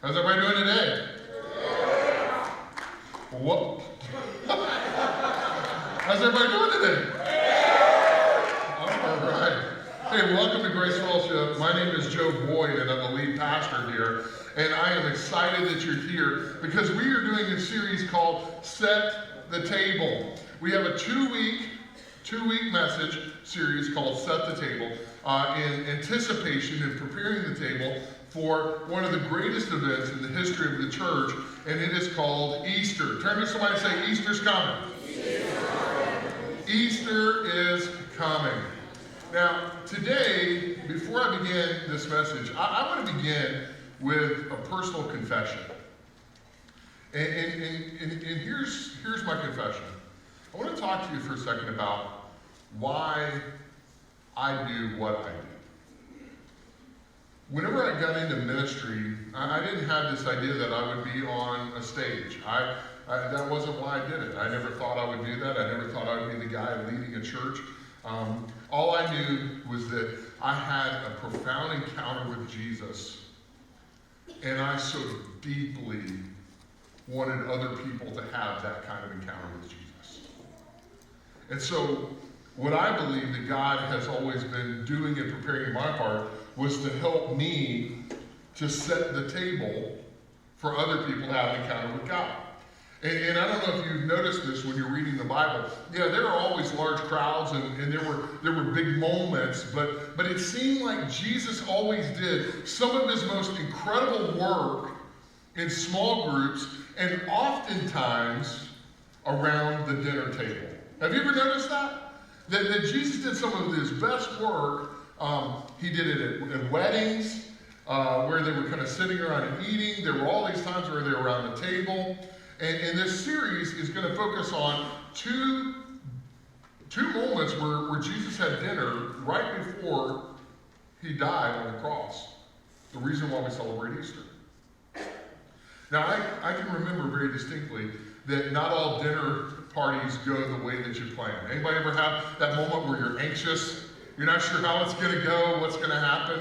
How's everybody doing today? What? How's everybody doing today? All right. Hey, welcome to Grace Fellowship. My name is Joe Boyd, and I'm the lead pastor here. And I am excited that you're here because we are doing a series called Set the Table. We have a two-week message series called Set the Table in anticipation and preparing the table for one of the greatest events in the history of the church, and it is called Easter. Turn to somebody and say, Easter's coming. Easter is coming. Now, today, before I begin this message, I want to begin with a personal confession. And here's my confession. I want to talk to you for a second about why I do what I do. Whenever I got into ministry, I didn't have this idea that I would be on a stage. That wasn't why I did it. I never thought I would do that. I never thought I would be the guy leading a church. All I knew was that I had a profound encounter with Jesus, and I so deeply wanted other people to have that kind of encounter with Jesus. And so what I believe that God has always been doing and preparing in my heart was to help me to set the table for other people to have an encounter with God. And I don't know if you've noticed this when you're reading the Bible. Yeah, there are always large crowds and there were big moments, but it seemed like Jesus always did some of his most incredible work in small groups and oftentimes around the dinner table. Have you ever noticed that? That Jesus did some of his best work. He did it at weddings, where they were kind of sitting around and eating. There were all these times where they were around the table. And this series is going to focus on two moments where Jesus had dinner right before he died on the cross. The reason why we celebrate Easter. Now, I can remember very distinctly that not all dinner parties go the way that you plan. Anybody ever have that moment where you're anxious? You're not sure how it's going to go, what's going to happen?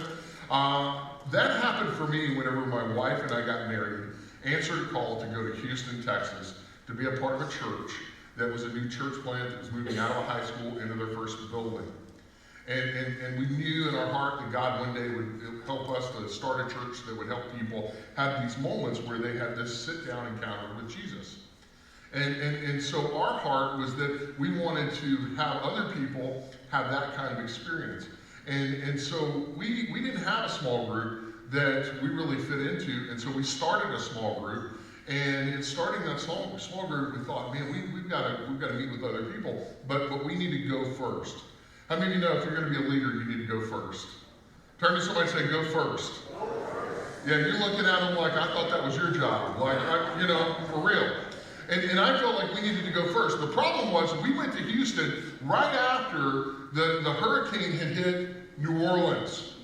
That happened for me whenever my wife and I got married, answered a call to go to Houston, Texas, to be a part of a church that was a new church plant that was moving out of a high school into their first building. And we knew in our heart that God one day would help us to start a church that would help people have these moments where they had this sit-down encounter with Jesus. And so our heart was that we wanted to have other people have that kind of experience. And so we didn't have a small group that we really fit into, and so we started a small group. And in starting that small group, we thought, man, we've got to meet with other people, but we need to go first. How many of you know if you're going to be a leader, you need to go first? Turn to somebody and say, go first. Yeah, you're looking at them like, I thought that was your job. Like, for real. And I felt like we needed to go first. The problem was we went to Houston right after the hurricane had hit New Orleans.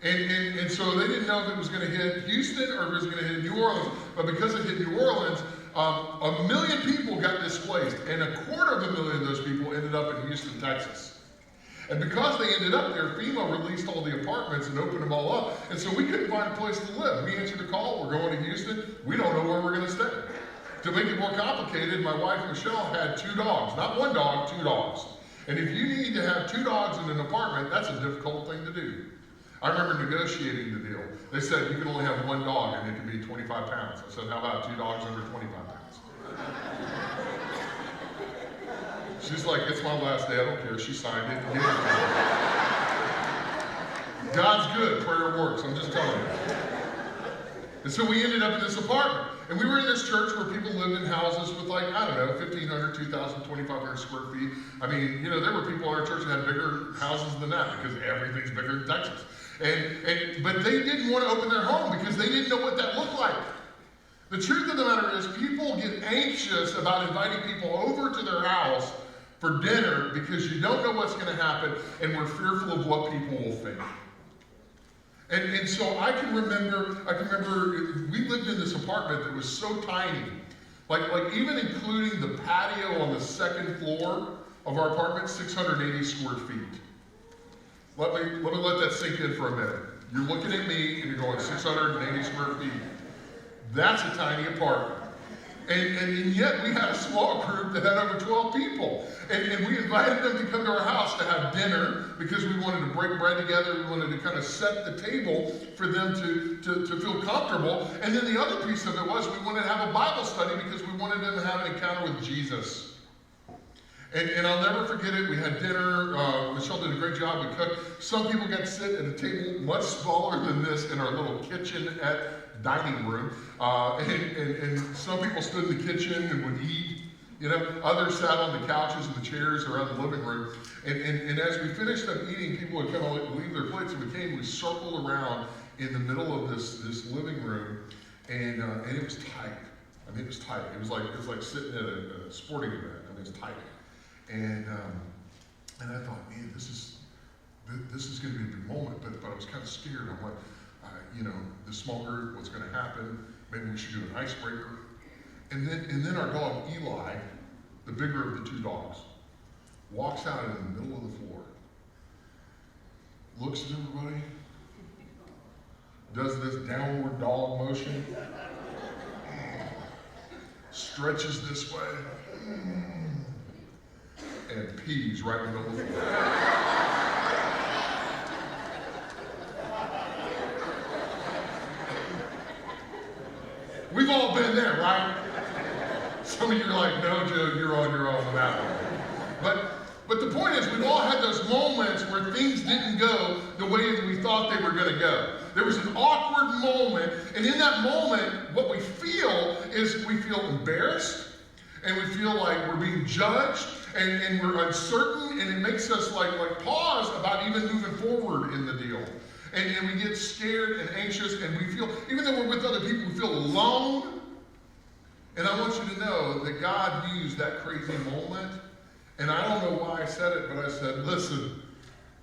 And so they didn't know if it was going to hit Houston or if it was going to hit New Orleans. But because it hit New Orleans, 1 million people got displaced. And 250,000 of those people ended up in Houston, Texas. And because they ended up there, FEMA released all the apartments and opened them all up. And so we couldn't find a place to live. We answered the call, we're going to Houston. We don't know where we're going to stay. To make it more complicated, my wife Michelle had 2 dogs. Not 1 dog, 2 dogs. And if you need to have 2 dogs in an apartment, that's a difficult thing to do. I remember negotiating the deal. They said you can only have 1 dog and it can be 25 pounds. I said, how about 2 dogs under 25 pounds? She's like, it's my last day, I don't care. She signed it and gave it to me. God's good, prayer works, I'm just telling you. And so we ended up in this apartment. And we were in this church where people lived in houses with 1,500, 2,000, 2,500 square feet. I mean, there were people in our church that had bigger houses than that because everything's bigger in Texas. But they didn't want to open their home because they didn't know what that looked like. The truth of the matter is people get anxious about inviting people over to their house for dinner because you don't know what's going to happen and we're fearful of what people will think. And so I can remember we lived in this apartment that was so tiny, like even including the patio on the second floor of our apartment, 680 square feet. Let me let that sink in for a minute. You're looking at me and you're going 680 square feet. That's a tiny apartment. And yet we had a small group that had over 12 people. And we invited them to come to our house to have dinner because we wanted to break bread together. We wanted to kind of set the table for them to feel comfortable. And then the other piece of it was we wanted to have a Bible study because we wanted them to have an encounter with Jesus. And I'll never forget it. We had dinner. Michelle did a great job. We cooked. Some people got to sit at a table much smaller than this in our little kitchenette dining room. And some people stood in the kitchen and would eat. You know, others sat on the couches and the chairs around the living room. And as we finished up eating, people would come and leave their plates, and we circled around in the middle of this living room, and it was tight. I mean, it was tight. It was like sitting at a sporting event. I mean, it was tight. And I thought, man, this is going to be a big moment. But I was kind of scared. I'm like, the small group, what's going to happen? Maybe we should do an icebreaker. And then our dog Eli, the bigger of the two dogs, walks out in the middle of the floor, looks at everybody, does this downward dog motion, stretches this way, and pees right in the middle of the floor. We've all been there, right? Some of you are like, no, Joe, you're on your own with that one. But the point is, we've all had those moments where things didn't go the way that we thought they were going to go. There was an awkward moment, and in that moment, what we feel is we feel embarrassed, and we feel like we're being judged, and we're uncertain, and it makes us like pause about even moving forward in the deal. And we get scared and anxious, and we feel, even though we're with other people, we feel alone. And I want you to know that God used that crazy moment. And I don't know why I said it, but I said, listen,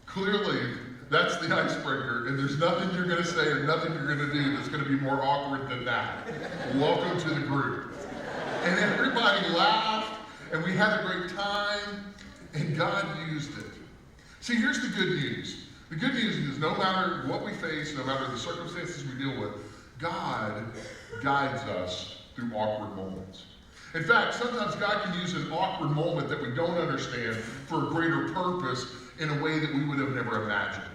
clearly that's the icebreaker, and there's nothing you're going to say or nothing you're going to do that's going to be more awkward than that. Welcome to the group. And everybody laughed, and we had a great time, and God used it. See, here's the good news. The good news is no matter what we face, no matter the circumstances we deal with, God guides us through awkward moments. In fact, sometimes God can use an awkward moment that we don't understand for a greater purpose in a way that we would have never imagined.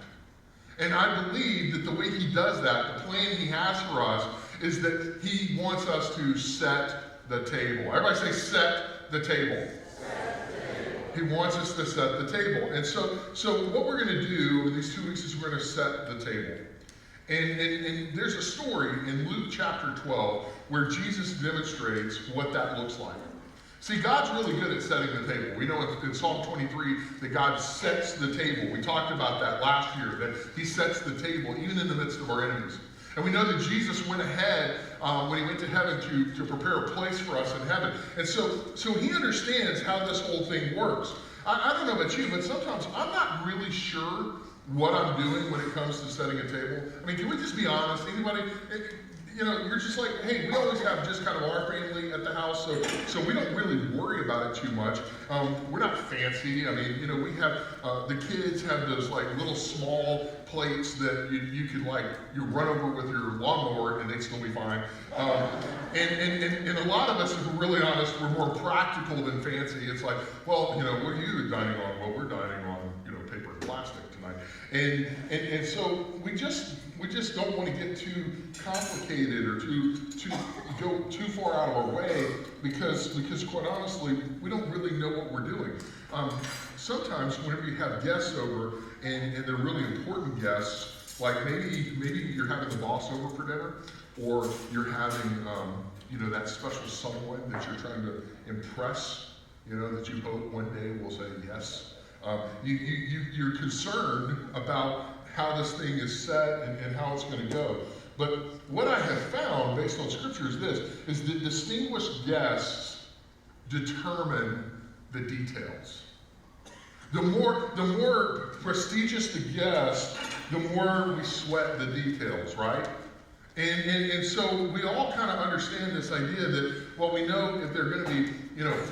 And I believe that the way He does that, the plan He has for us, is that He wants us to set the table. Everybody say, set the table. He wants us to set the table. And so what we're going to do over these 2 weeks is we're going to set the table. And there's a story in Luke chapter 12 where Jesus demonstrates what that looks like. See, God's really good at setting the table. We know in Psalm 23 that God sets the table. We talked about that last year, that He sets the table even in the midst of our enemies. And we know that Jesus went ahead when He went to heaven to prepare a place for us in heaven. And so He understands how this whole thing works. I don't know about you, but sometimes I'm not really sure what I'm doing when it comes to setting a table. I mean, can we just be honest? Anybody, you're just like, hey, we always have just kind of our family at the house, so we don't really worry about it too much. We're not fancy. I mean, we have, the kids have those like little small plates that you can you run over with your lawnmower and they'd still be fine. And a lot of us, if we're really honest, we're more practical than fancy. It's like, well, what are you dining on? Well, we're dining on, paper and plastic tonight. And so we just don't want to get too complicated or to go too far out of our way because quite honestly, we don't really know what we're doing. Sometimes whenever you have guests over and they're really important guests, like maybe you're having the boss over for dinner, or you're having that special someone that you're trying to impress, that you hope one day will say yes. You're concerned about how this thing is set and how it's going to go. But what I have found, based on Scripture, is that distinguished guests determine the details. The more prestigious the guest, the more we sweat the details, right? And so we all kind of understand this idea that, well, we know if there are going to be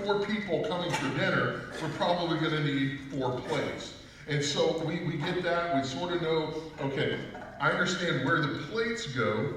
4 people coming for dinner, we're probably going to need 4 plates. And so we get that. We sort of know, okay, I understand where the plates go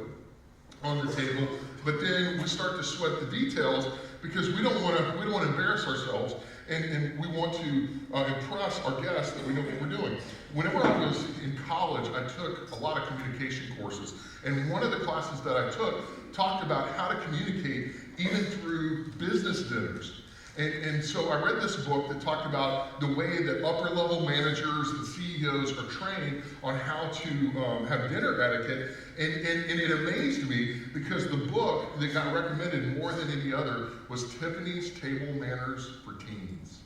on the table, but then we start to sweat the details because we don't want to embarrass ourselves, and we want to impress our guests that we know what we're doing. Whenever I was in college, I took a lot of communication courses, and one of the classes that I took talked about how to communicate even through business dinners. And so I read this book that talked about the way that upper level managers and CEOs are trained on how to have dinner etiquette. And it amazed me because the book that got recommended more than any other was Tiffany's Table Manners for Teens.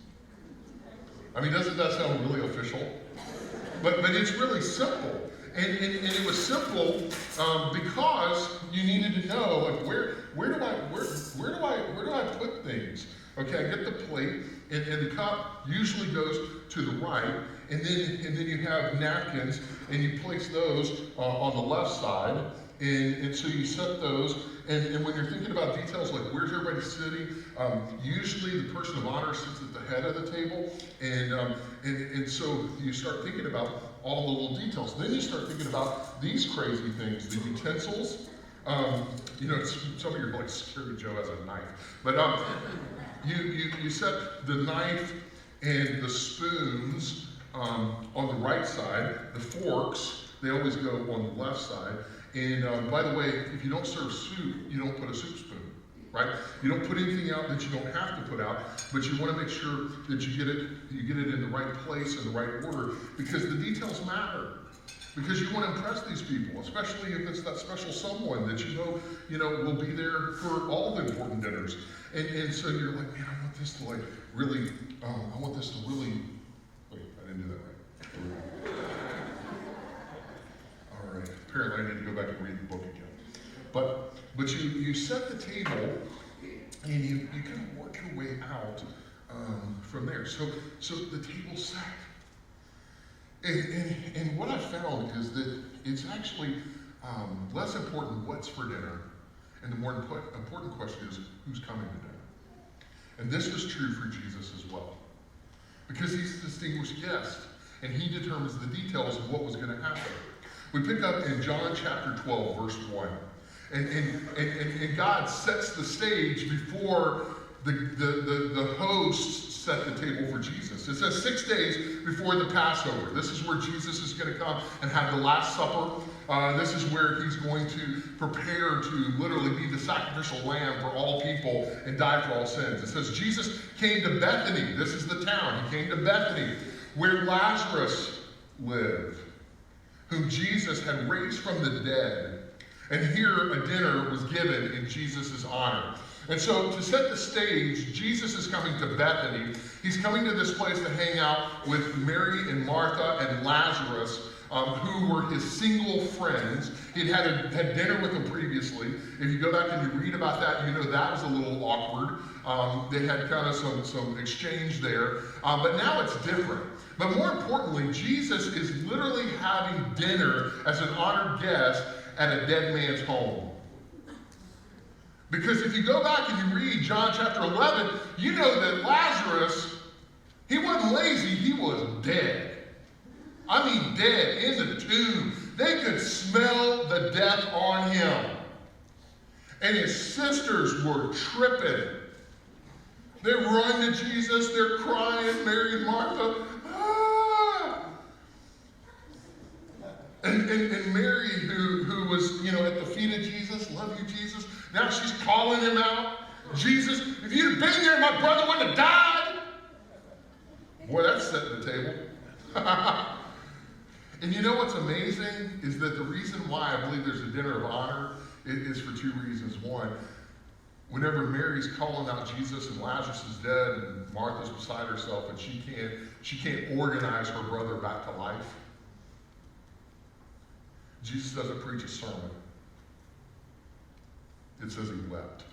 I mean, doesn't that sound really official? But it's really simple. And it was simple because you needed to know, like, where do I put things? Okay, I get the plate, and the cup usually goes to the right, and then you have napkins, and you place those on the left side, and so you set those, and when you're thinking about details like where's everybody sitting, usually the person of honor sits at the head of the table, and so you start thinking about all the little details. Then you start thinking about these crazy things, the utensils. Some of you are like, Scary Joe has a knife, but you set the knife and the spoons on the right side. The forks, they always go on the left side. And by the way, if you don't serve soup, you don't put a soup spoon, right? You don't put anything out that you don't have to put out, but you want to make sure that you get it in the right place, in the right order, because the details matter. Because you want to impress these people, especially if it's that special someone that you know will be there for all the important dinners. And so you're like, man, I want this to really, wait, I didn't do that right. All right, apparently I need to go back and read the book again. But you set the table, and you kind of work your way out from there. So the table's set. And what I found is that it's actually less important what's for dinner, and the more important question is who's coming to dinner. And this was true for Jesus as well, because he's a distinguished guest, and he determines the details of what was going to happen. We pick up in John chapter 12, verse 1, and God sets the stage before the hosts set the table for Jesus. It says 6 days before the Passover. This is where Jesus is going to come and have the Last Supper. This is where he's going to prepare to literally be the sacrificial lamb for all people and die for all sins. It says Jesus came to Bethany. This is the town. He came to Bethany, where Lazarus lived, whom Jesus had raised from the dead. And here a dinner was given in Jesus' honor. And so to set the stage, Jesus is coming to Bethany. He's coming to this place to hang out with Mary and Martha and Lazarus, who were his single friends. He'd had dinner with them previously. If you go back and you read about that, you know that was a little awkward. They had kind of some exchange there. But now it's different. But more importantly, Jesus is literally having dinner as an honored guest at a dead man's home. Because if you go back and you read John chapter 11, you know that Lazarus, he wasn't lazy, he was dead. I mean dead, in the tomb. They could smell the death on him. And his sisters were tripping. They run to Jesus, they're crying, Mary and Martha. Ah! And Mary, who was, at the feet of Jesus, love you, Jesus. Now she's calling him out. Jesus, if you'd been there, my brother wouldn't have died. Boy, that's setting the table. And you know what's amazing is that the reason why I believe there's a dinner of honor is for two reasons. One, whenever Mary's calling out Jesus and Lazarus is dead and Martha's beside herself and she can't organize her brother back to life, Jesus doesn't preach a sermon. It says he wept.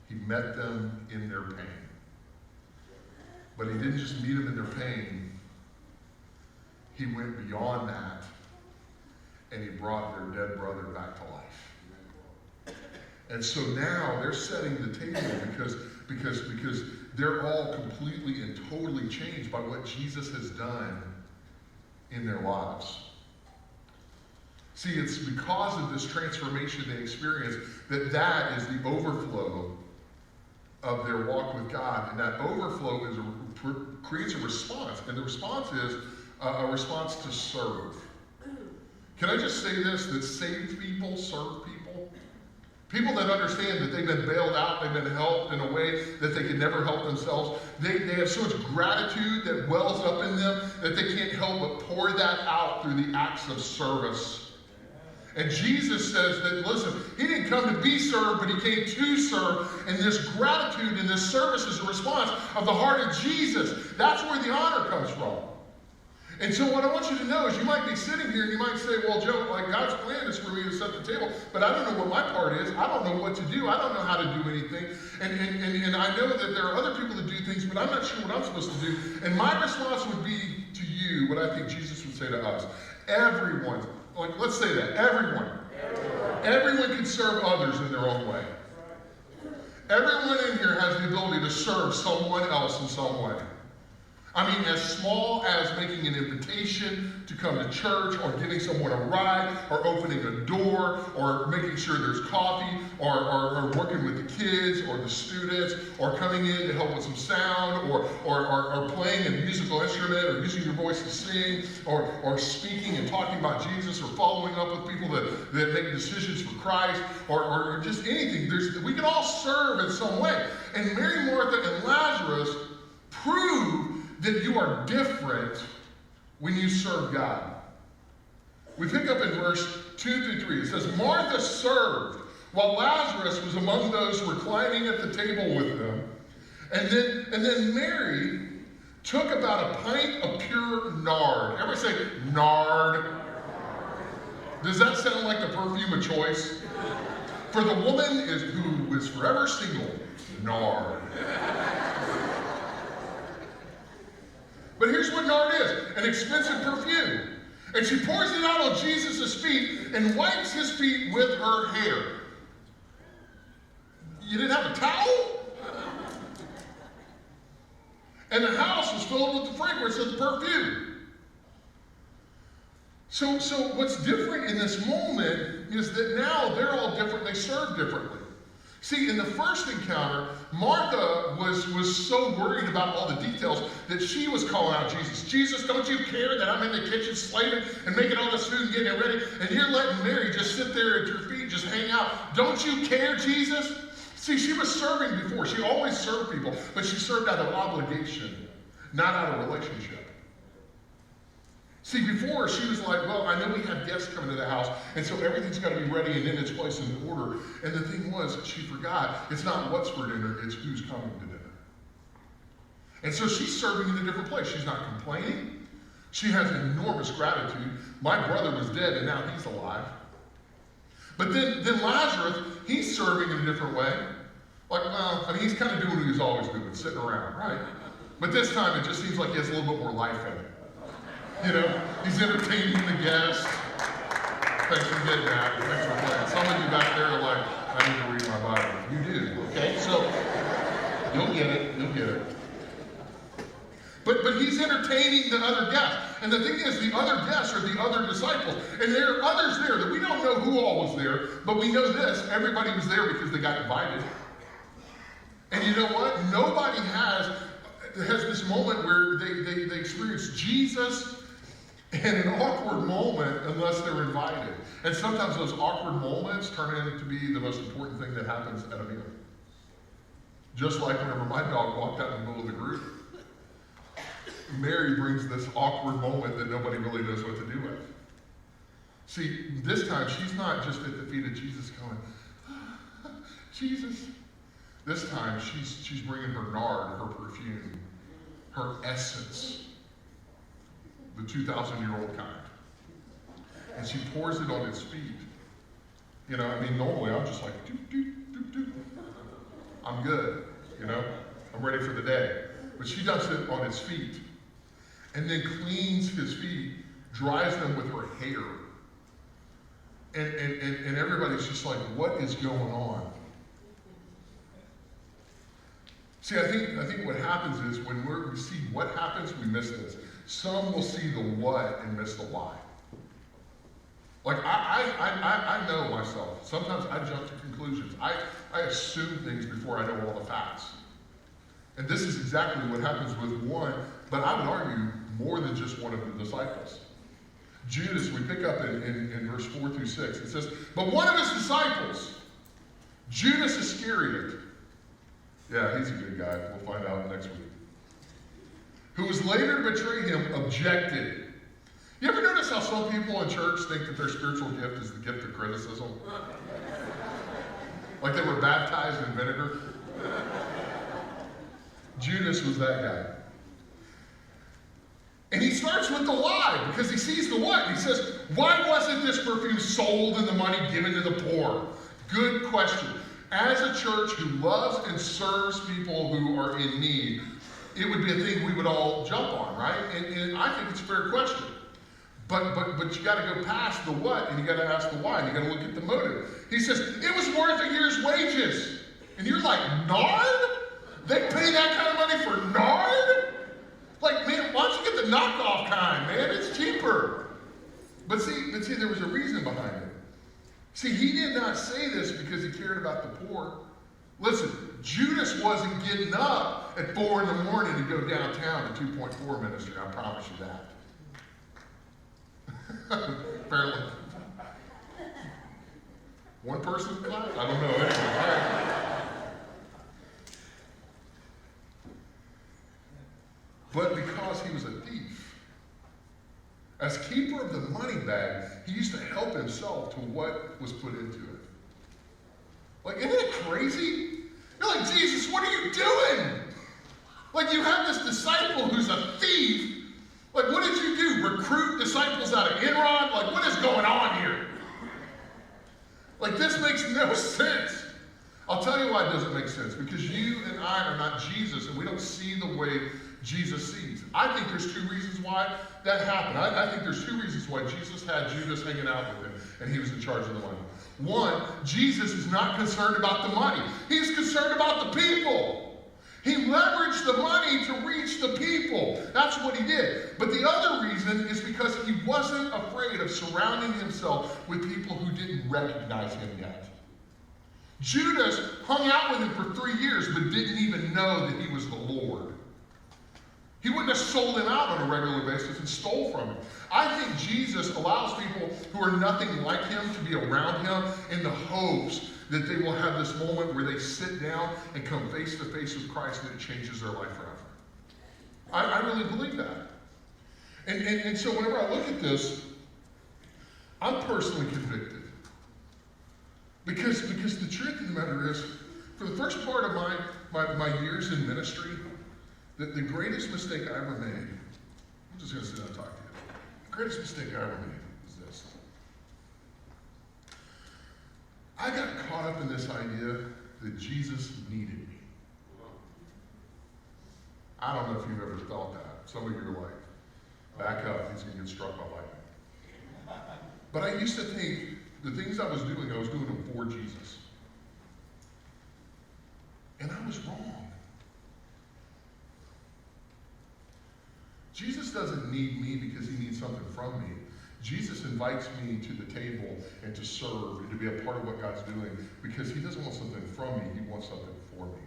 He met them in their pain. But he didn't just meet them in their pain. He went beyond that, and he brought their dead brother back to life. And so now they're setting the table because they're all completely and totally changed by what Jesus has done in their lives. See, it's because of this transformation they experience that is the overflow of their walk with God. And that overflow creates a response. And the response is a response to serve. Can I just say this, that saved people serve people? People that understand that they've been bailed out, they've been helped in a way that they could never help themselves. They have so much gratitude that wells up in them that they can't help but pour that out through the acts of service. And Jesus says that, listen, he didn't come to be served, but he came to serve. And this gratitude and this service is a response of the heart of Jesus. That's where the honor comes from. And so what I want you to know is you might be sitting here and you might say, well, Joe, like God's plan is for me to set the table, but I don't know what my part is. I don't know what to do. I don't know how to do anything. And I know that there are other people that do things, but I'm not sure what I'm supposed to do. And my response would be to you what I think Jesus would say to us. Everyone, like, let's say that, everyone can serve others in their own way. Everyone in here has the ability to serve someone else in some way. I mean, as small as making an invitation to come to church, or giving someone a ride, or opening a door, or making sure there's coffee, or working with the kids or the students, or coming in to help with some sound, or playing a musical instrument, or using your voice to sing, or speaking and talking about Jesus, or following up with people that make decisions for Christ, or just anything. We can all serve in some way. And Mary, Martha, and Lazarus prove that you are different when you serve God. We pick up in verse 2 through 3. It says, Martha served while Lazarus was among those reclining at the table with them. And then Mary took about a pint of pure nard. Everybody say nard. Does that sound like the perfume of choice? For the woman who is forever single, nard. But here's what nard is, an expensive perfume. And she pours it out on Jesus' feet and wipes his feet with her hair. You didn't have a towel? And the house was filled with the fragrance of the perfume. So what's different in this moment is that now they're all different, they serve differently. See, in the first encounter, Martha was so worried about all the details that she was calling out Jesus. Jesus, don't you care that I'm in the kitchen slaving and making all this food and getting it ready? And you're letting Mary just sit there at your feet, just hang out. Don't you care, Jesus? See, she was serving before. She always served people, but she served out of obligation, not out of relationship. See, before she was like, well, I know we have guests coming to the house, and so everything's got to be ready and in its place and in order. And the thing was, she forgot, it's not what's for dinner, it's who's coming to dinner. And so she's serving in a different place. She's not complaining. She has enormous gratitude. My brother was dead, and now he's alive. But then Lazarus, he's serving in a different way. Like, well, I mean, he's kind of doing what he's always doing, sitting around, right? But this time, it just seems like he has a little bit more life in it. You know, he's entertaining the guests. Thanks for getting that. Thanks for playing. Some of you back there are like, I need to read my Bible. You do, okay? So, you'll get it. But he's entertaining the other guests. And the thing is, the other guests are the other disciples. And there are others there that we don't know who all was there, but we know this, everybody was there because they got invited. And you know what? Nobody has this moment where they experience Jesus in an awkward moment unless they're invited. And sometimes those awkward moments turn into be the most important thing that happens at a meal. Just like whenever my dog walked out in the middle of the group, Mary brings this awkward moment that nobody really knows what to do with. See, this time she's not just at the feet of Jesus going, Jesus. This time she's bringing her nard, her perfume, her essence, the 2,000-year-old kind. And she pours it on his feet. You know, I mean, normally I'm just like, doop, doop, doop, doop. I'm good, you know, I'm ready for the day. But she does it on his feet and then cleans his feet, dries them with her hair. And everybody's just like, what is going on? See, I think what happens is when we see what happens, we miss this. Some will see the what and miss the why. Like, I know myself. Sometimes I jump to conclusions. I assume things before I know all the facts. And this is exactly what happens with one, but I would argue more than just one of the disciples. Judas, we pick up in verse 4 through 6. It says, but one of his disciples, Judas Iscariot, yeah, he's a good guy. We'll find out next week, who was later to betray him, objected. You ever notice how some people in church think that their spiritual gift is the gift of criticism? Like they were baptized in vinegar? Judas was that guy. And he starts with the why, because he sees the what. He says, why wasn't this perfume sold and the money given to the poor? Good question. As a church who loves and serves people who are in need, it would be a thing we would all jump on, right? And I think it's a fair question. But you got to go past the what, and you got to ask the why, and you got to look at the motive. He says, it was worth a year's wages. And you're like, nard? They pay that kind of money for nard? Like, man, why don't you get the knockoff kind, man? It's cheaper. But see, there was a reason behind it. See, he did not say this because he cared about the poor. Listen, Judas wasn't getting up at 4 in the morning to go downtown to 2.4 ministry. I promise you that. Apparently. One person in class? I don't know. Anyway, all right. But because he was a thief, as keeper of the money bag, he used to help himself to what was put into it. Like, isn't it crazy? You're like, Jesus, what are you doing? Like, you have this disciple who's a thief. Like, what did you do? Recruit disciples out of Enron? Like, what is going on here? Like, this makes no sense. I'll tell you why it doesn't make sense. Because you and I are not Jesus, and we don't see the way Jesus sees. I think there's 2 reasons why that happened. I think there's 2 reasons why Jesus had Judas hanging out with him, and he was in charge of the money. One, Jesus is not concerned about the money. He's concerned about the people. He leveraged the money to reach the people. That's what he did. But the other reason is because he wasn't afraid of surrounding himself with people who didn't recognize him yet. Judas hung out with him for 3 years, but didn't even know that he was the Lord. He wouldn't have sold him out on a regular basis and stole from him. I think Jesus allows people who are nothing like him to be around him in the hopes that they will have this moment where they sit down and come face to face with Christ and it changes their life forever. I really believe that. And so whenever I look at this, I'm personally convicted. Because the truth of the matter is, for the first part of my years in ministry, the greatest mistake I ever made, I'm just going to sit down and talk to you. The greatest mistake I ever made is this. I got caught up in this idea that Jesus needed me. I don't know if you've ever felt that. Some of you are like, back up, he's going to get struck by lightning. But I used to think the things I was doing them for Jesus. And I was wrong. Jesus doesn't need me because he needs something from me. Jesus invites me to the table and to serve and to be a part of what God's doing because he doesn't want something from me, he wants something for me.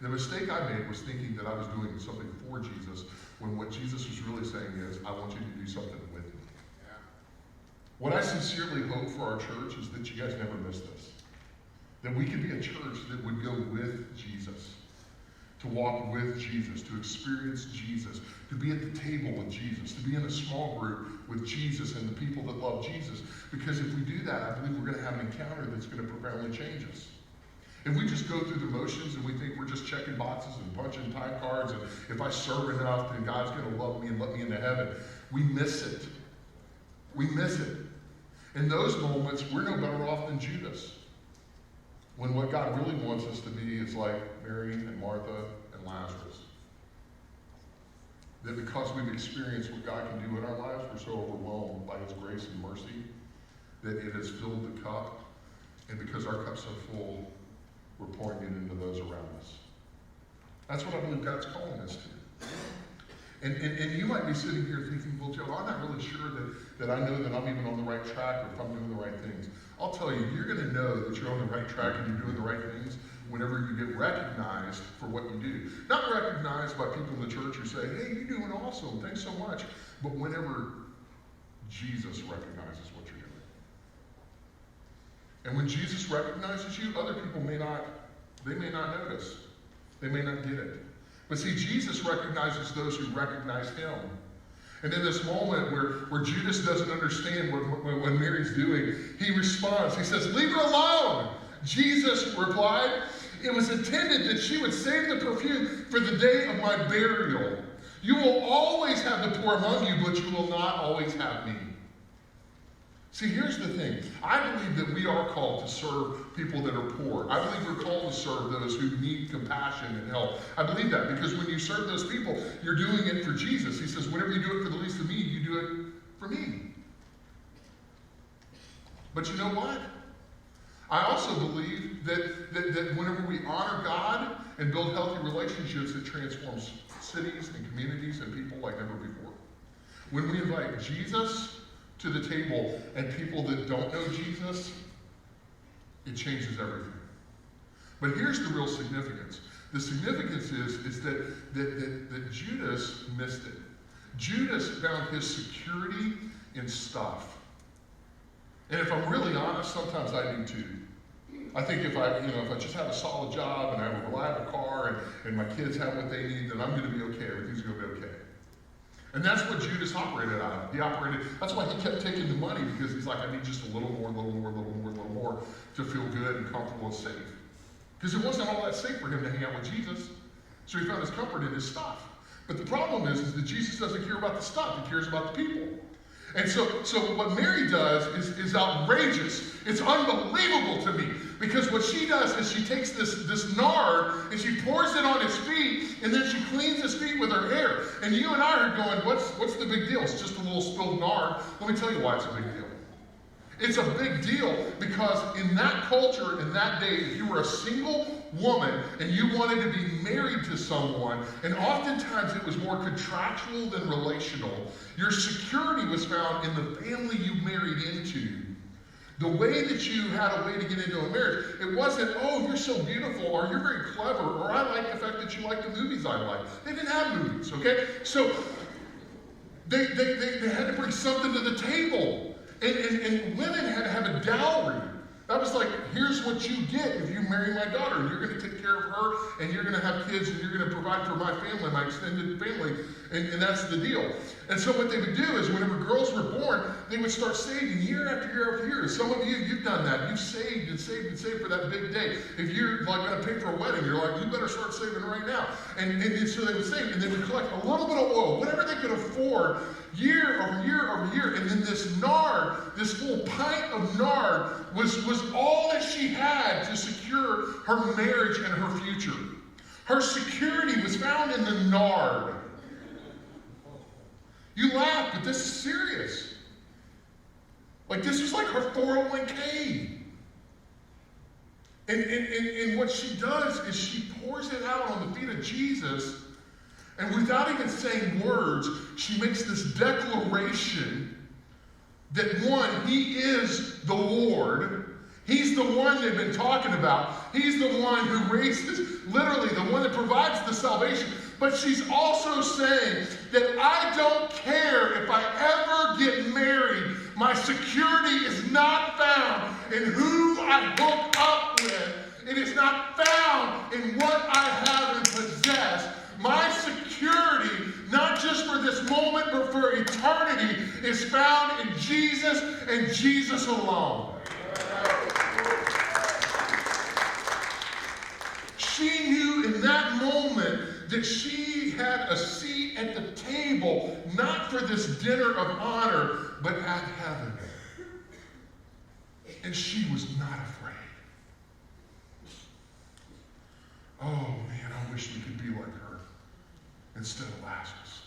The mistake I made was thinking that I was doing something for Jesus when what Jesus was really saying is, I want you to do something with me. Yeah. What I sincerely hope for our church is that you guys never miss this. That we can be a church that would go with Jesus. To walk with Jesus, to experience Jesus, to be at the table with Jesus, to be in a small group with Jesus and the people that love Jesus. Because if we do that, I believe we're going to have an encounter that's going to profoundly change us. If we just go through the motions and we think we're just checking boxes and punching time cards, and if I serve enough, then God's going to love me and let me into heaven, we miss it. We miss it. In those moments, we're no better off than Judas. When what God really wants us to be is like Mary and Martha and Lazarus. That because we've experienced what God can do in our lives, we're so overwhelmed by his grace and mercy that it has filled the cup. And because our cups are full, we're pouring it into those around us. That's what I believe God's calling us to. And you might be sitting here thinking, well, Joe, I'm not really sure that I know that I'm even on the right track or if I'm doing the right things. I'll tell you, you're going to know that you're on the right track and you're doing the right things whenever you get recognized for what you do. Not recognized by people in the church who say, hey, you're doing awesome, thanks so much. But whenever Jesus recognizes what you're doing. And when Jesus recognizes you, other people may not notice. They may not get it. But see, Jesus recognizes those who recognize him. And in this moment where Judas doesn't understand what Mary's doing, he responds. He says, leave her alone. Jesus replied, it was intended that she would save the perfume for the day of my burial. You will always have the poor among you, but you will not always have me. See, here's the thing. I believe that we are called to serve people that are poor. I believe we're called to serve those who need compassion and help. I believe that because when you serve those people, you're doing it for Jesus. He says, whenever you do it for the least of me, you do it for me. But you know what? I also believe that whenever we honor God and build healthy relationships, it transforms cities and communities and people like never before. When we invite Jesus to the table and people that don't know Jesus, it changes everything. But here's the real significance. The significance is that Judas missed it. Judas found his security in stuff. And if I'm really honest, sometimes I do too. I think if I just have a solid job and I have a reliable car and my kids have what they need, then I'm going to be okay. Everything's going to be okay. And that's what Judas operated out of. That's why he kept taking the money, because he's like, I need just a little more to feel good and comfortable and safe. Because it wasn't all that safe for him to hang out with Jesus. So he found his comfort in his stuff. But the problem is that Jesus doesn't care about the stuff, he cares about the people. And so what Mary does is outrageous. It's unbelievable to me. Because what she does is she takes this nard and she pours it on his feet, and then she cleans his feet with her hair. And you and I are going, what's the big deal? It's just a little spilled nard. Let me tell you why it's a big deal. It's a big deal because in that culture, in that day, if you were a single woman and you wanted to be married to someone, and oftentimes it was more contractual than relational, your security was found in the family you married into. The way that you had a way to get into a marriage, it wasn't, oh, you're so beautiful, or you're very clever, or I like the fact that you like the movies I like. They didn't have movies, okay? So they had to bring something to the table. And women had to have a dowry. That was like, here's what you get if you marry my daughter. You're going to take care of her, and you're going to have kids, and you're going to provide for my family, my extended family, and that's the deal. And so what they would do is whenever girls were born, they would start saving year after year after year. Some of you, you've done that. You've saved and saved and saved for that big day. If you're like going to pay for a wedding, you're like, you better start saving right now. And so they would save, and they would collect a little bit of oil, whatever they could afford, year over year over year. And then this nard, this full pint of nard, was all that she had to secure her marriage and her future. Her security was found in the nard. You laugh, but this is serious. Like, this was like her 401k. And what she does is she pours it out on the feet of Jesus, and without even saying words, she makes this declaration that one, he is the Lord. He's the one they've been talking about. He's the one who raises, literally the one that provides the salvation. But she's also saying that I don't care if I ever get married. My security is not found in who I hook up with. It is not found in what I have and possess. My security, not just for this moment, but for eternity, is found in Jesus and Jesus alone. She knew in that moment that she had a seat at the table, not for this dinner of honor, but at heaven. And she was not afraid. Oh man, I wish we could be like her instead of Lazarus.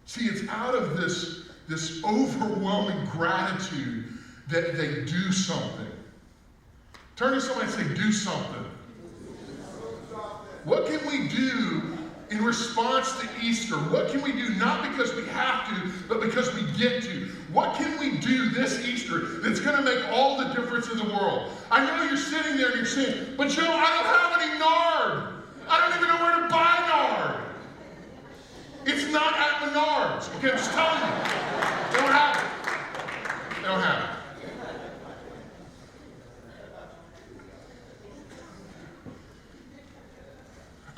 See, it's out of this overwhelming gratitude that they do something. Turn to somebody and say, do something. What can we do In response to Easter, what can we do? Not because we have to, but because we get to. What can we do this Easter that's going to make all the difference in the world? I know you're sitting there and you're saying, but Joe, I don't have any nard. I don't even know where to buy nard. It's not at Menards. Okay, I'm just telling you. They don't have it. They don't have it.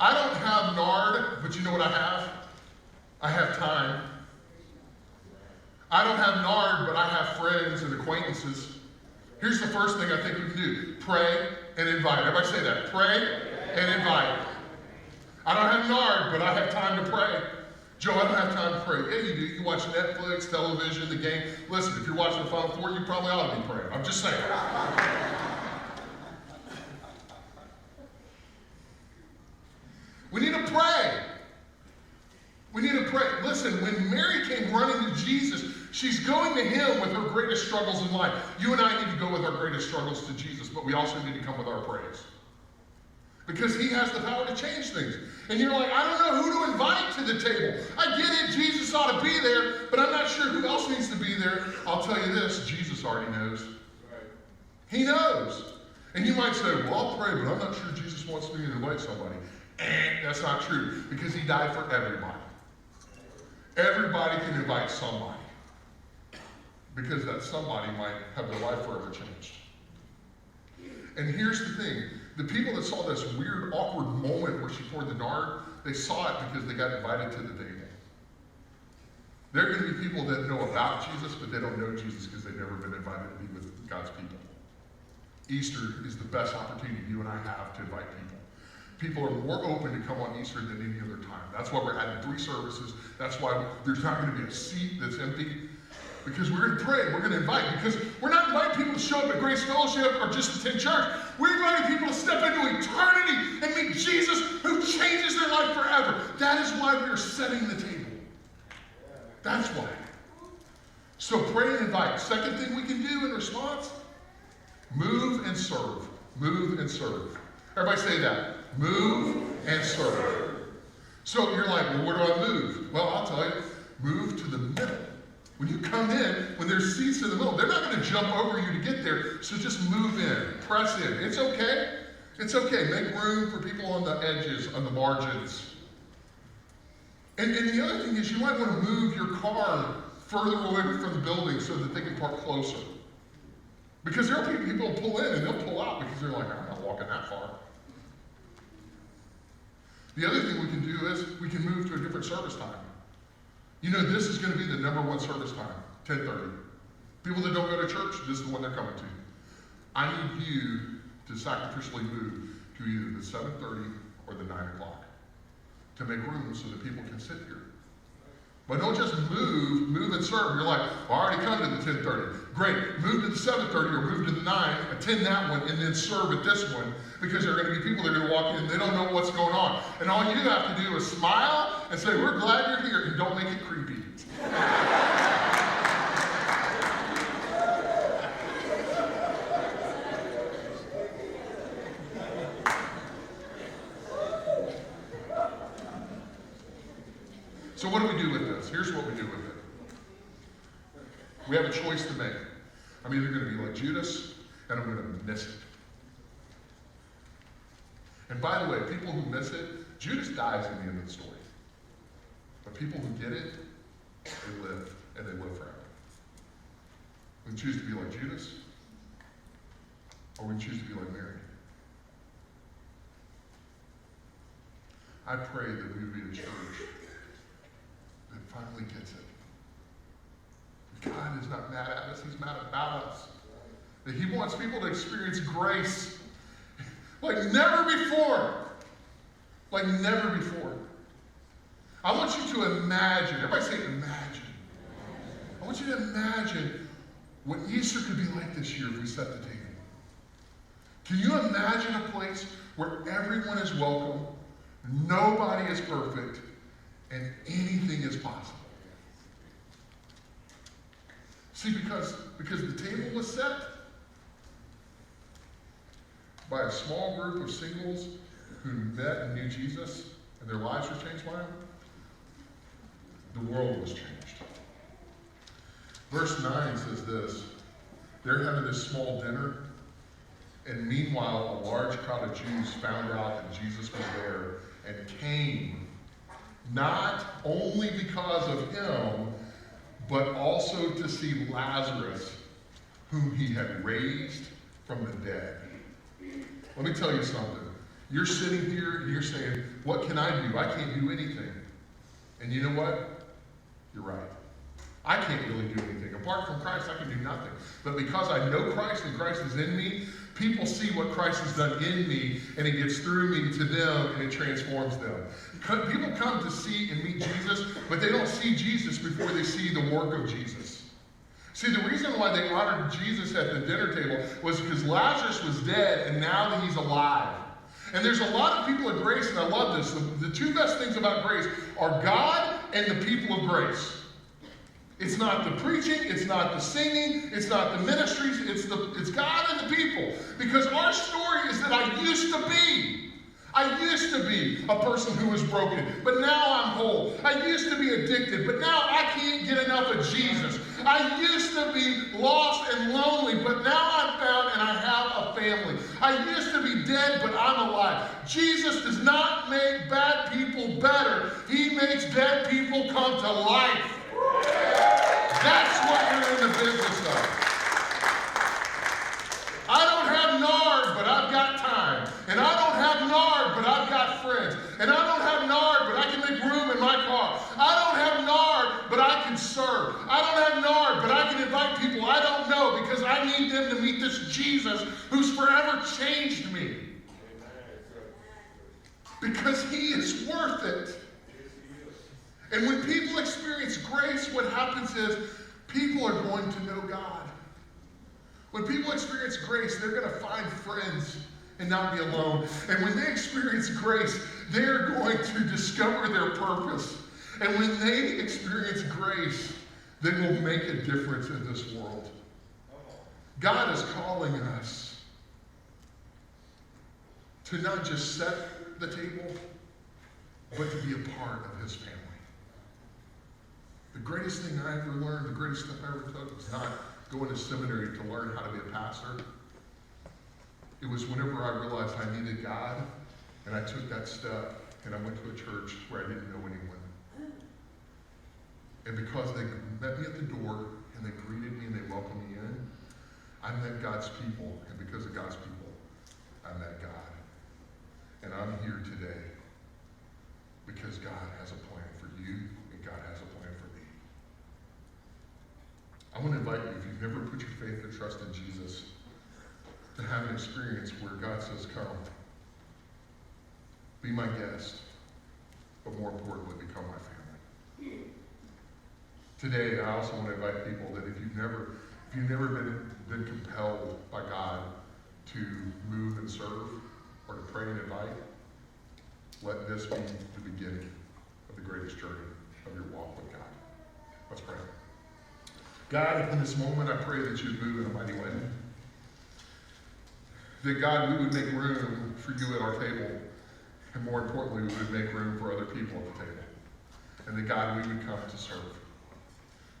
I don't have nard, but you know what I have? I have time. I don't have nard, but I have friends and acquaintances. Here's the first thing I think we can do. Pray and invite. Everybody say that. Pray and invite. I don't have nard, but I have time to pray. Joe, I don't have time to pray. Yeah, you do. You watch Netflix, television, the game. Listen, if you're watching the Final Four, you probably ought to be praying. I'm just saying. We need to pray. We need to pray. Listen, when Mary came running to Jesus, she's going to him with her greatest struggles in life. You and I need to go with our greatest struggles to Jesus, but we also need to come with our praise. Because he has the power to change things. And you're like, I don't know who to invite to the table. I get it, Jesus ought to be there, but I'm not sure who else needs to be there. I'll tell you this, Jesus already knows. He knows. And you might say, well, I'll pray, but I'm not sure Jesus wants me to invite somebody. That's not true, because he died for everybody. Everybody can invite somebody, because that somebody might have their life forever changed. And here's the thing, the people that saw this weird, awkward moment where she poured the nard, they saw it because they got invited to the table. There are going to be people that know about Jesus, but they don't know Jesus because they've never been invited to be with God's people. Easter is the best opportunity you and I have to invite people. People are more open to come on Easter than any other time. That's why we're adding 3 services. That's why there's not going to be a seat that's empty. Because we're going to pray, we're going to invite. Because we're not inviting people to show up at Grace Fellowship or just attend church. We're inviting people to step into eternity and meet Jesus who changes their life forever. That is why we're setting the table. That's why. So pray and invite. Second thing we can do in response, move and serve. Move and serve. Everybody say that. Move and serve. So you're like, well, where do I move? Well, I'll tell you, move to the middle. When you come in, when there's seats in the middle, they're not going to jump over you to get there, so just move in, press in. It's okay. It's okay. Make room for people on the edges, on the margins. And the other thing is you might want to move your car further away from the building so that they can park closer. Because there are people who pull in and they'll pull out because they're like, I'm not walking that far. The other thing we can do is we can move to a different service time. You know, this is going to be the #1 service time, 10:30. People that don't go to church, this is the one they're coming to. I need you to sacrificially move to either the 7:30 or the 9 o'clock to make room so that people can sit here. But don't just move and serve. You're like, well, I already come to the 10:30. Great, move to the 7:30 or move to the 9, attend that one, and then serve at this one, because there are going to be people that are going to walk in and they don't know what's going on. And all you have to do is smile and say, we're glad you're here, and don't make it creepy. So what do we do with this? Here's what we do with it. We have a choice to make. I'm either going to be like Judas, and I'm going to miss it. And by the way, people who miss it, Judas dies in the end of the story. But people who get it, they live, and they live forever. We choose to be like Judas, or we choose to be like Mary. I pray that we would be a church that finally gets it. God is not mad at us, he's mad about us. That he wants people to experience grace like never before. Like never before. I want you to imagine, everybody say imagine. I want you to imagine what Easter could be like this year if we set the table. Can you imagine a place where everyone is welcome, nobody is perfect, and anything is possible? See, because the table was set by a small group of singles who met and knew Jesus, And their lives were changed by him. The world was changed. Verse 9 says this. They're having this small dinner, and meanwhile a large crowd of Jews found out that Jesus was there and came, not only because of him, but also to see Lazarus, whom he had raised from the dead. Let me tell you something. You're sitting here and you're saying, what can I do? I can't do anything. And you know what? You're right. I can't really do anything. Apart from Christ, I can do nothing. But because I know Christ and Christ is in me, people see what Christ has done in me, and it gets through me to them, and it transforms them. People come to see and meet Jesus, but they don't see Jesus before they see the work of Jesus. See, the reason why they honored Jesus at the dinner table was because Lazarus was dead, and now that he's alive. And there's a lot of people of grace, and I love this. The two best things about grace are God and the people of grace. It's not the preaching, it's not the singing, it's not the ministries, it's God and the people. Because our story is that I used to be a person who was broken, but now I'm whole. I used to be addicted, but now I can't get enough of Jesus. I used to be lost and lonely, but now I'm found and I have a family. I used to be dead, but I'm alive. Jesus does not make bad people better. He makes dead people come to life. That's what we're in the business of. I don't have nard, but I've got time. And I don't have nard, but I've got friends. And I don't have nard, but I can make room in my car. I don't have nard, but I can serve. I don't have nard, but I can invite people I don't know because I need them to meet this Jesus who's forever changed me. Because he is worth it. And when people experience grace, what happens is people are going to know God. When people experience grace, they're going to find friends and not be alone. And when they experience grace, they're going to discover their purpose. And when they experience grace, they will make a difference in this world. God is calling us to not just set the table, but to be a part of his family. The greatest thing I ever learned, the greatest step I ever took was not going to seminary to learn how to be a pastor. It was whenever I realized I needed God, and I took that step, and I went to a church where I didn't know anyone. And because they met me at the door, and they greeted me, and they welcomed me in, I met God's people, and because of God's people, I met God. And I'm here today because God has a plan for you, and God has a plan for me. I want to invite you, if you've never put your faith and trust in Jesus, to have an experience where God says, come, be my guest, but more importantly, become my family. Today, I also want to invite people that if you've never been compelled by God to move and serve, or to pray and invite, let this be the beginning of the greatest journey of your walk with God. Let's pray. God, in this moment, I pray that you'd move in a mighty way. That God, we would make room for you at our table, and more importantly, we would make room for other people at the table. And that God, we would come to serve.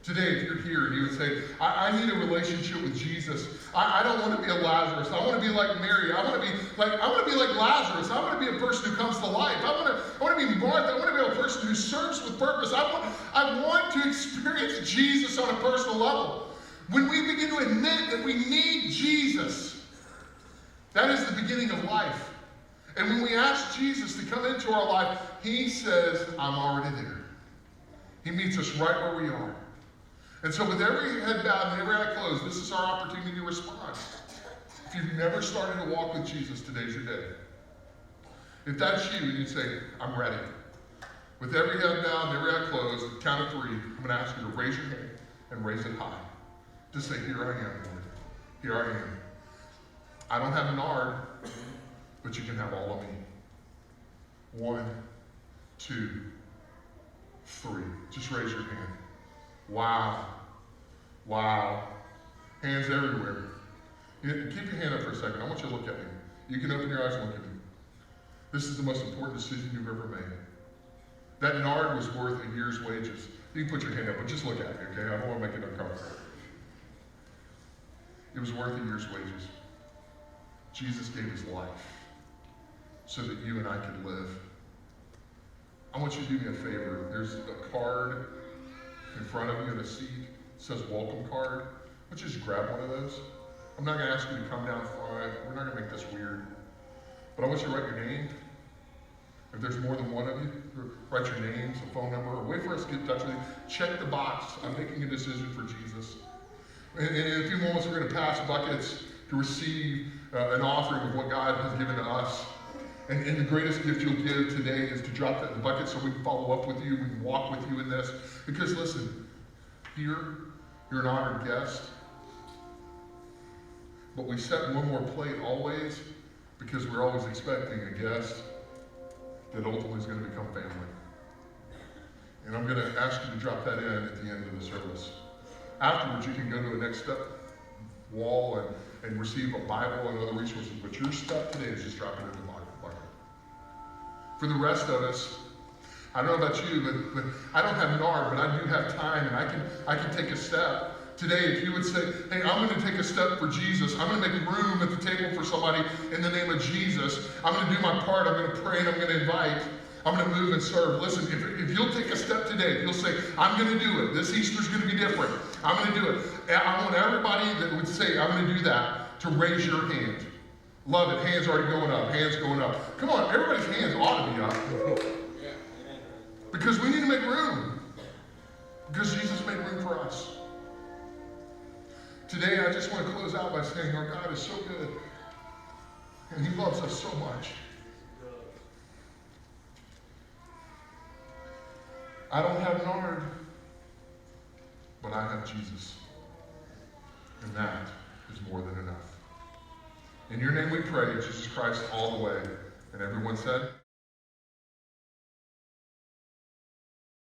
Today, if you're here and you would say, I need a relationship with Jesus. I don't want to be a Lazarus. I want to be like Mary. I want to be like Lazarus. I want to be a person who comes to life. I want to be Martha. I want to be a person who serves with purpose. I want to experience Jesus on a personal level. When we begin to admit that we need Jesus, that is the beginning of life. And when we ask Jesus to come into our life, he says, I'm already there. He meets us right where we are. And so with every head bowed and every eye closed, this is our opportunity to respond. If you've never started to walk with Jesus, today's your day. If that's you and you say, I'm ready. With every head bowed and every eye closed, at the count of 3, I'm going to ask you to raise your hand and raise it high. Just say, here I am, Lord. Here I am. I don't have an nard, but you can have all of me. 1, 2, 3. Just raise your hand. Wow. Wow. Hands everywhere. Keep your hand up for a second. I want you to look at me. You can open your eyes and look at me. This is the most important decision you've ever made. That nard was worth a year's wages. You can put your hand up, but just look at me, okay? I don't want to make it uncomfortable. It was worth a year's wages. Jesus gave his life so that you and I could live. I want you to do me a favor. There's a card in front of you in a seat. It says welcome card. Why don't you just grab one of those? I'm not going to ask you to come down front. We're not going to make this weird. But I want you to write your name. If there's more than one of you, write your names, a phone number, or wait for us to get in touch with you. Check the box. I'm making a decision for Jesus. And in a few moments, we're going to pass buckets to receive an offering of what God has given to us. And the greatest gift you'll give today is to drop that in the bucket so we can follow up with you, we can walk with you in this. Because listen, here, you're an honored guest. But we set one more plate always because we're always expecting a guest that ultimately is going to become family. And I'm going to ask you to drop that in at the end of the service. Afterwards, you can go to the next step wall and receive a Bible and other resources. But your step today is just dropping it in the bucket. For the rest of us, I don't know about you, but I don't have nard, but I do have time, and I can take a step. Today, if you would say, hey, I'm going to take a step for Jesus. I'm going to make room at the table for somebody in the name of Jesus. I'm going to do my part. I'm going to pray, and I'm going to invite. I'm going to move and serve. Listen, if you'll take a step today, if you'll say, I'm going to do it. This Easter's going to be different. I'm going to do it. I want everybody that would say, I'm going to do that, to raise your hand. Love it. Hands already going up. Hands going up. Come on, everybody's hands ought to be up. Because we need to make room. Because Jesus made room for us. Today, I just want to close out by saying our God is so good. And he loves us so much. I don't have nard, but I have Jesus. And that is more than enough. In your name we pray, Jesus Christ, all the way. And everyone said?